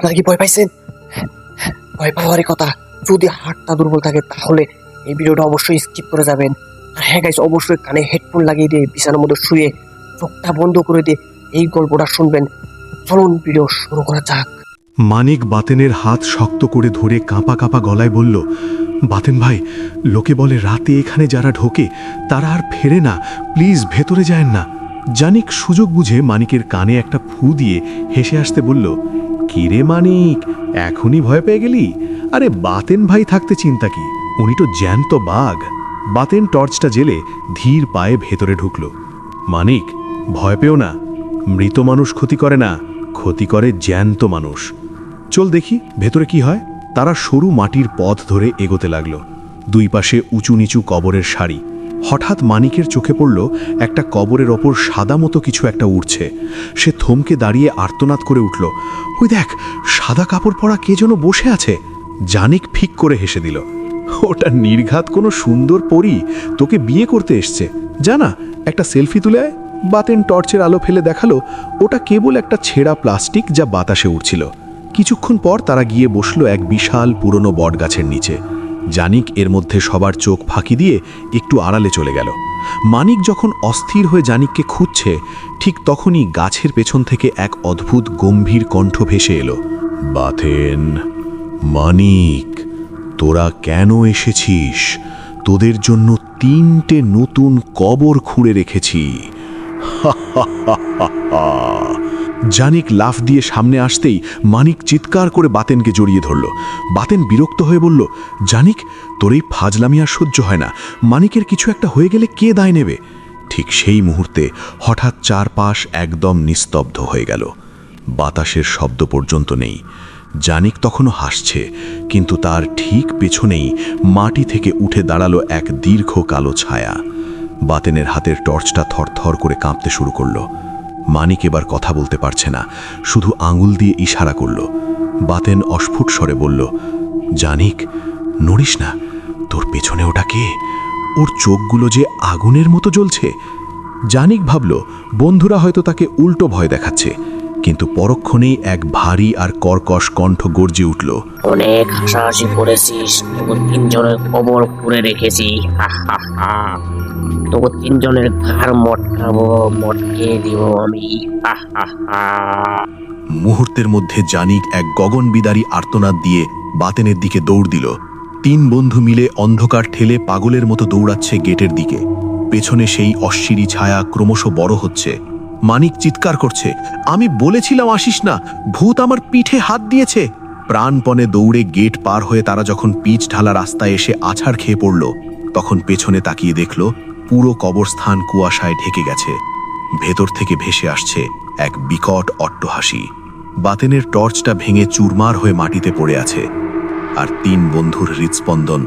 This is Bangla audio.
আপনারা কি ভয় পাইছেন? ভয় পাওয়ারই কথা। যদি হাতটা দুর্বল থাকে তাহলে এই ভিডিওটা অবশ্যই স্কিপ করে যাবেন। আর হ্যাঁ গাইস, অবশ্যই কানে হেডফোন লাগিয়ে দিয়ে বিছানার মধ্যে শুয়ে চোখটা বন্ধ করে দিয়ে এই গল্পটা শুনবেন। চলুন ভিডিও শুরু করা যাক। মানিক বাতেনের হাত শক্ত করে ধরে কাঁপা কাঁপা গলায় বলল, বাতেন ভাই, লোকে বলে রাতে এখানে যারা ঢোকে তারা আর ফেরে না, প্লিজ ভেতরে যায়েন না। জানিক সুযোগ বুঝে মানিকের কানে একটা ফু দিয়ে হেসে আসতে বলল, কিরে মানিক, এখনই ভয় পেয়ে গেলি? আরে বাতেন ভাই থাকতে চিন্তা কি, উনি তো জ্যান্ত বাঘ। বাতেন টর্চটা জেলে ধীর পায়ে ভেতরে ঢুকল। মানিক, ভয় পেও না, মৃত মানুষ ক্ষতি করে না, ক্ষতি করে জ্যান্ত মানুষ। চল দেখি ভেতরে কি হয়। তারা সরু মাটির পথ ধরে এগোতে লাগলো। দুই পাশে উঁচু নিচু কবরের সারি। হঠাৎ মানিকের চোখে পড়ল একটা কবরের ওপর সাদা মতো কিছু একটা উড়ছে। সে থমকে দাঁড়িয়ে আর্তনাদ করে উঠল, ওই দেখ, সাদা কাপড় পরা কে যেন বসে আছে। জানিক ফিক করে হেসে দিল, ওটা নির্ঘাত কোনো সুন্দর পরী তোকে বিয়ে করতে এসছে। জানা, একটা সেলফি তুলে আয়। বাতেন টর্চের আলো ফেলে দেখালো ওটা কেবল একটা ছেঁড়া প্লাস্টিক যা বাতাসে উড়ছিল। কিছুক্ষণ পর তারা গিয়ে বসল এক বিশাল পুরনো বটগাছের নিচে। জানিক এর মধ্যে সবার চোখ ফাঁকি দিয়ে একটু আড়ালে চলে গেল। মানিক যখন অস্থির হয়ে জানিককে খুঁজছে, ঠিক তখনই গাছের পেছন থেকে এক অদ্ভুত গম্ভীর কণ্ঠ ভেসে এলো, বাতেন, মানিক, তোরা কেন এসেছিস? তোদের জন্য 3টে নতুন কবর খুঁড়ে রেখেছি। জানিক লাফ দিয়ে সামনে আসতেই মানিক চিৎকার করে বাতেনকে জড়িয়ে ধরল। বাতেন বিরক্ত হয়ে বলল, জানিক, তোর এই ফাজলামি আর সহ্য হয় না। মানিকের কিছু একটা হয়ে গেলে কে দায় নেবে? ঠিক সেই মুহূর্তে হঠাৎ চারপাশ একদম নিস্তব্ধ হয়ে গেল। বাতাসের শব্দ পর্যন্ত নেই। জানিক তখনও হাসছে, কিন্তু তার ঠিক পেছনেই মাটি থেকে উঠে দাঁড়ালো এক দীর্ঘ কালো ছায়া। বাতেনের হাতের টর্চটা থরথর করে কাঁপতে শুরু করলো। মানিক এবার কথা বলতে পারছে না, শুধু আঙুল দিয়ে ইশারা করল। বাতেন অস্ফুট স্বরে বলল, জানিক, নড়িস না, তোর পেছনে ওটা কে? ওর চোখগুলো যে আগুনের মতো জ্বলছে। জানিক ভাবল বন্ধুরা হয়তো তাকে উল্টো ভয় দেখাচ্ছে, কিন্তু পরক্ষণেই এক ভারী আর কর্কশ কণ্ঠ গর্জে উঠল, অনেক হাসাহাসি করেছিস, তোকে 3জনের কবর খুঁড়ে রেখেছি। তোকে 3জনের ঘাড় মটকাবো, মটকে দিব আমি। মুহূর্তের মধ্যে জানিক এক গগনবিদারী আর্তনাদ দিয়ে বাতেনের দিকে দৌড় দিল। 3 বন্ধু মিলে অন্ধকার ঠেলে পাগলের মতো দৌড়াচ্ছে গেটের দিকে। পেছনে সেই অশ্বিনী ছায়া ক্রমশ বড় হচ্ছে। মানিক চিৎকার করছে, আমি বলেছিলাম আসিস না, ভূত আমার পিঠে হাত দিয়েছে। প্রাণপণে দৌড়ে গেট পার হয়ে তারা যখন পিচ ঢালা রাস্তায় এসে আছাড় খেয়ে পড়ল, তখন পেছনে তাকিয়ে দেখল পুরো কবরস্থান কুয়াশায় ঢেকে গেছে। ভেতর থেকে ভেসে আসছে এক বিকট অট্টহাসি। বাতেনের টর্চটা ভেঙে চুরমার হয়ে মাটিতে পড়ে আছে, আর 3 বন্ধুর হৃৎস্পন্দন